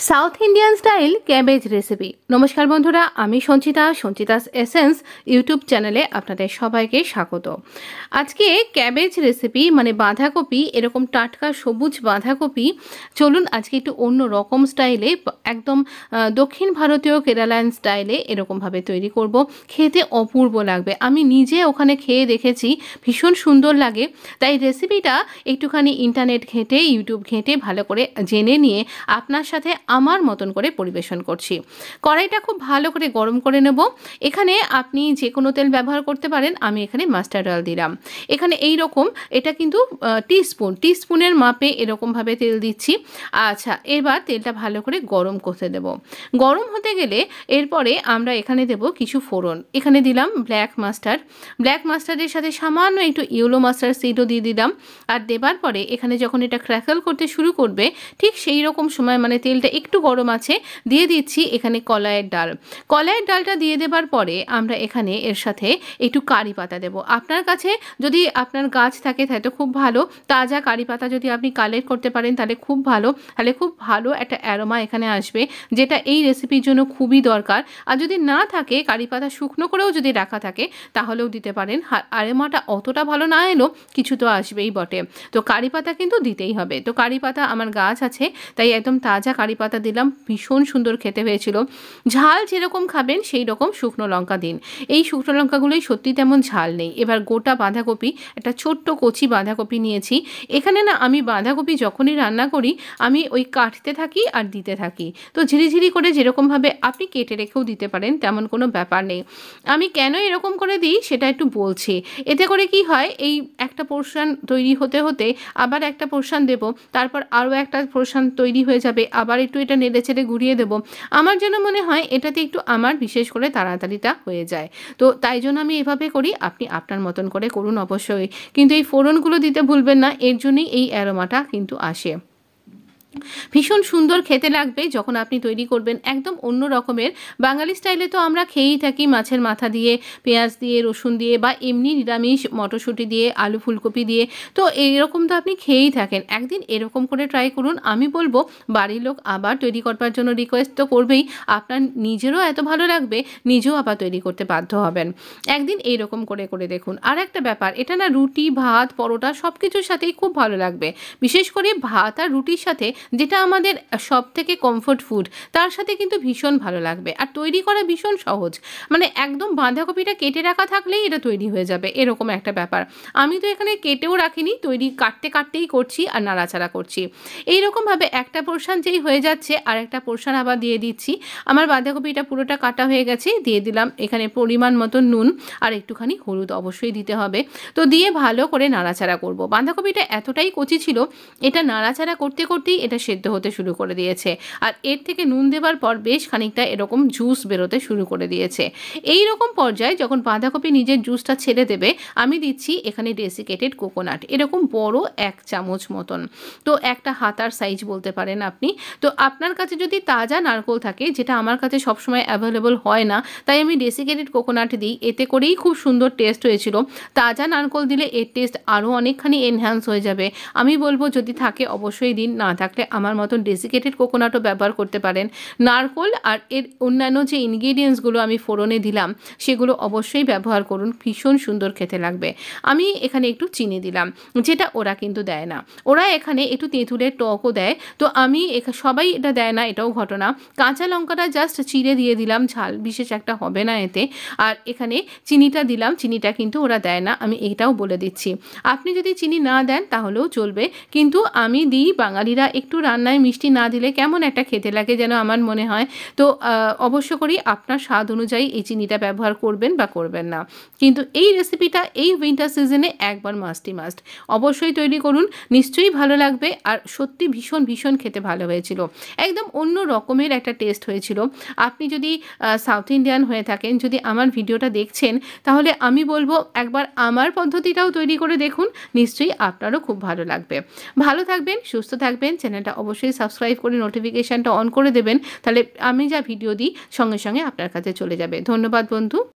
South Indian style cabbage recipe. নমস্কার বন্ধুরা, আমি সঞ্চিতা, সঞ্চিতাস এসেন্স ইউটিউব চ্যানেলে আপনাদের সবাইকে স্বাগত। আজকে ক্যাবেজ রেসিপি মানে বাঁধাকপি, এরকম টাটকা সবুজ বাঁধাকপি, চলুন আজকে একটু অন্য রকম স্টাইলে, একদম দক্ষিণ ভারতীয় কেরালায়ান স্টাইলে এরকমভাবে তৈরি করব। খেতে অপূর্ব লাগবে, আমি নিজে ওখানে খেয়ে দেখেছি, ভীষণ সুন্দর লাগে। তাই রেসিপিটা একটুখানি ইন্টারনেট ঘেঁটে, ইউটিউব ঘেঁটে ভালো করে জেনে নিয়ে আপনার সাথে আমার মতন করে পরিবেশন করছি। কড়াইটা খুব ভালো করে গরম করে নেব। এখানে আপনি যে কোনো তেল ব্যবহার করতে পারেন, আমি এখানে মাস্টার্ড অয়েল দিলাম। এখানে এই রকম, এটা কিন্তু টিস্পুনের মাপে এরকমভাবে তেল দিচ্ছি। আচ্ছা, এবার তেলটা ভালো করে গরম করতে দেব। গরম হতে গেলে এরপরে আমরা এখানে দেব কিছু ফোড়ন। এখানে দিলাম ব্ল্যাক মাস্টার্ডের সাথে সামান্য একটু ইয়েলো মাস্টার্ড সিডও দিয়ে দিলাম। আর দেবার পরে এখানে যখন এটা ক্র্যাকল করতে শুরু করবে, ঠিক সেই রকম সময়, মানে তেলটা একটু গরম আছে, দিয়ে দিচ্ছি এখানে কলাইয়ের ডালটা দিয়ে দেবার পরে আমরা এখানে এর সাথে একটু কারি পাতা দেব। আপনার কাছে যদি আপনার গাছ থাকে তাহলে তো খুব ভালো, তাজা কারি পাতা যদি আপনি কালেক্ট করতে পারেন তাহলে খুব ভালো একটা অ্যারোমা এখানে আসবে, যেটা এই রেসিপির জন্য খুবই দরকার। আর যদি না থাকে, কারি পাতা শুকনো করেও যদি রাখা থাকে তাহলেও দিতে পারেন। অ্যারোমাটা অতটা ভালো না এলো, কিছু তো আসবেই বটে, তো কারি পাতা কিন্তু দিতেই হবে। তো কারি পাতা আমার গাছ আছে, তাই একদম তাজা কারি পাতা দিলাম, ভীষণ সুন্দর খেতে হয়েছিল। ঝাল যেরকম খাবেন সেই রকম শুকনো লঙ্কা দিন। এই শুকনো লঙ্কাগুলোই সত্যি তেমন ঝাল নেই। এবার গোটা বাঁধাকপি, একটা ছোট্ট কচি বাঁধাকপি নিয়েছি। এখানে না আমি বাঁধাকপি যখনই রান্না করি, আমি ওই কাটতে থাকি আর দিতে থাকি। তো ঝিরিঝিরি করে যেরকমভাবে আপনি কেটে রেখেও দিতে পারেন, তেমন কোনো ব্যাপার নেই। আমি কেন এরকম করে দিই সেটা একটু বলছি। এতে করে কি হয়, এই একটা পোর্শন তৈরি হতে হতে আবার একটা পোর্শন দেব, তারপর আরও একটা পোর্শন তৈরি হয়ে যাবে, আবার একটু এটা নেড়ে চেড়ে ঘুরিয়ে দেবো। আমার যেন মনে হয় এটাতে একটু আমার বিশেষ করে তাড়াতাড়িটা হয়ে যায়। তো তাই জন্য আমি এভাবে করি, আপনি আপনার মতন করে করুন অবশ্যই। কিন্তু এই ফোড়নগুলো দিতে ভুলবেন না, এর জন্যই এই অ্যারোমাটা কিন্তু আসে। ভীষণ সুন্দর খেতে লাগবে যখন আপনি তৈরি করবেন, একদম অন্য রকমের। বাঙালি স্টাইলে তো আমরা খেয়েই থাকি মাছের মাথা দিয়ে, পেঁয়াজ দিয়ে, রসুন দিয়ে, বা এমনি নিরামিষ মটরশুঁটি দিয়ে, আলু ফুলকপি দিয়ে। তো এইরকম তো আপনি খেয়েই থাকেন, একদিন এরকম করে ট্রাই করুন। আমি বলবো বাড়ির লোক আবার তৈরি করবার জন্য রিকোয়েস্ট তো করবেই, আপনার নিজেরও এত ভালো লাগবে, নিজেও আবার তৈরি করতে বাধ্য হবেন। একদিন এইরকম করে করে দেখুন। আর একটা ব্যাপার, এটা না রুটি, ভাত, পরোটা সব কিছুর সাথেই খুব ভালো লাগবে। বিশেষ করে ভাত আর রুটির সাথে, যেটা আমাদের সব থেকে কমফোর্ট ফুড, তার সাথে কিন্তু ভীষণ ভালো লাগবে। আর তৈরি করা ভীষণ সহজ, মানে একদম বাঁধাকপিটা কেটে রাখা থাকলেই এটা তৈরি হয়ে যাবে, এরকম একটা ব্যাপার। আমি তো এখানে কেটেও রাখিনি, তৈরি কাটতেই করছি আর নাড়াচাড়া করছি। এইরকমভাবে একটা পোর্শন যেই হয়ে যাচ্ছে, আর একটা পোর্শন আবার দিয়ে দিচ্ছি। আমার বাঁধাকপিটা পুরোটা কাটা হয়ে গেছে, দিয়ে দিলাম এখানে পরিমাণ মতো নুন আর একটুখানি হলুদ অবশ্যই দিতে হবে। তো দিয়ে ভালো করে নাড়াচাড়া করব। বাঁধাকপিটা এতটাই কচি ছিল, এটা নাড়াচাড়া করতে করতেই এটা সেদ্ধ হতে শুরু করে দিয়েছে। আর এর থেকে নুন দেবার পর বেশ খানিকটা এরকম জুস বেরোতে শুরু করে দিয়েছে। এই রকম পর্যায়ে যখন বাঁধাকপি নিজের জুসটা ছেড়ে দেবে, আমি দিচ্ছি এখানে ডেসিকেটেড কোকোনাট, এরকম বড় 1 চামচ মতন, তো একটা হাতার সাইজ বলতে পারেন আপনি। তো আপনার কাছে যদি তাজা নারকেল থাকে, যেটা আমার কাছে সবসময় অ্যাভেলেবল হয় না, তাই আমি ডেসিকেটেড কোকোনাট দিই, এতে করেই খুব সুন্দর টেস্ট হয়েছিল। তাজা নারকেল দিলে এর টেস্ট আরও অনেকখানি এনহ্যান্স হয়ে যাবে। আমি বলবো যদি থাকে অবশ্যই দিন, না থাকলে আমার মতন ডেসিকেটেড কোকোনাটও ব্যবহার করতে পারেন। নারকেল আর এর অন্যান্য যে ইনগ্রিডিয়েন্টসগুলো আমি ফোড়নে দিলাম, সেগুলো অবশ্যই ব্যবহার করুন, ভীষণ সুন্দর খেতে লাগবে। আমি এখানে একটু চিনি দিলাম, যেটা ওরা কিন্তু দেয় না। ওরা এখানে একটু তেঁতুলের টকও দেয়, তো আমি সবাই এটা দেয় না, এটাও ঘটনা। কাঁচা লঙ্কাটা জাস্ট চিড়ে দিয়ে দিলাম, ঝাল বিশেষ একটা হবে না এতে। আর এখানে চিনিটা দিলাম, চিনিটা কিন্তু ওরা দেয় না, আমি এটাও বলে দিচ্ছি। আপনি যদি চিনি না দেন তাহলেও চলবে, কিন্তু আমি দিই। বাঙালিরা একটু রান্নায় মিষ্টি না দিলে কেমন একটা খেতে লাগে যেন আমার মনে হয়। তো অবশ্য করি আপনার স্বাদ অনুযায়ী এই চিনিটা ব্যবহার করবেন বা করবেন না। কিন্তু এই রেসিপিটা এই উইন্টার সিজনে একবার মাস্ট অবশ্যই তৈরি করুন, নিশ্চয়ই ভালো লাগবে। আর সত্যি ভীষণ ভীষণ খেতে ভালো হয়েছিল, একদম অন্য রকমের একটা টেস্ট হয়েছিল। আপনি যদি সাউথ ইন্ডিয়ান হয়ে থাকেন, যদি আমার ভিডিওটা দেখছেন, তাহলে আমি বলবো একবার আমার পদ্ধতিটাও তৈরি করে দেখুন, নিশ্চয়ই আপনারও খুব ভালো লাগবে। ভালো থাকবেন, সুস্থ থাকবেন, চ্যানেলটা অবশ্যই সাবস্ক্রাইব করে নোটিফিকেশানটা অন করে দেবেন, তাহলে আমি যা ভিডিও দিই সঙ্গে সঙ্গে আপনার কাছে চলে যাবে। ধন্যবাদ বন্ধু।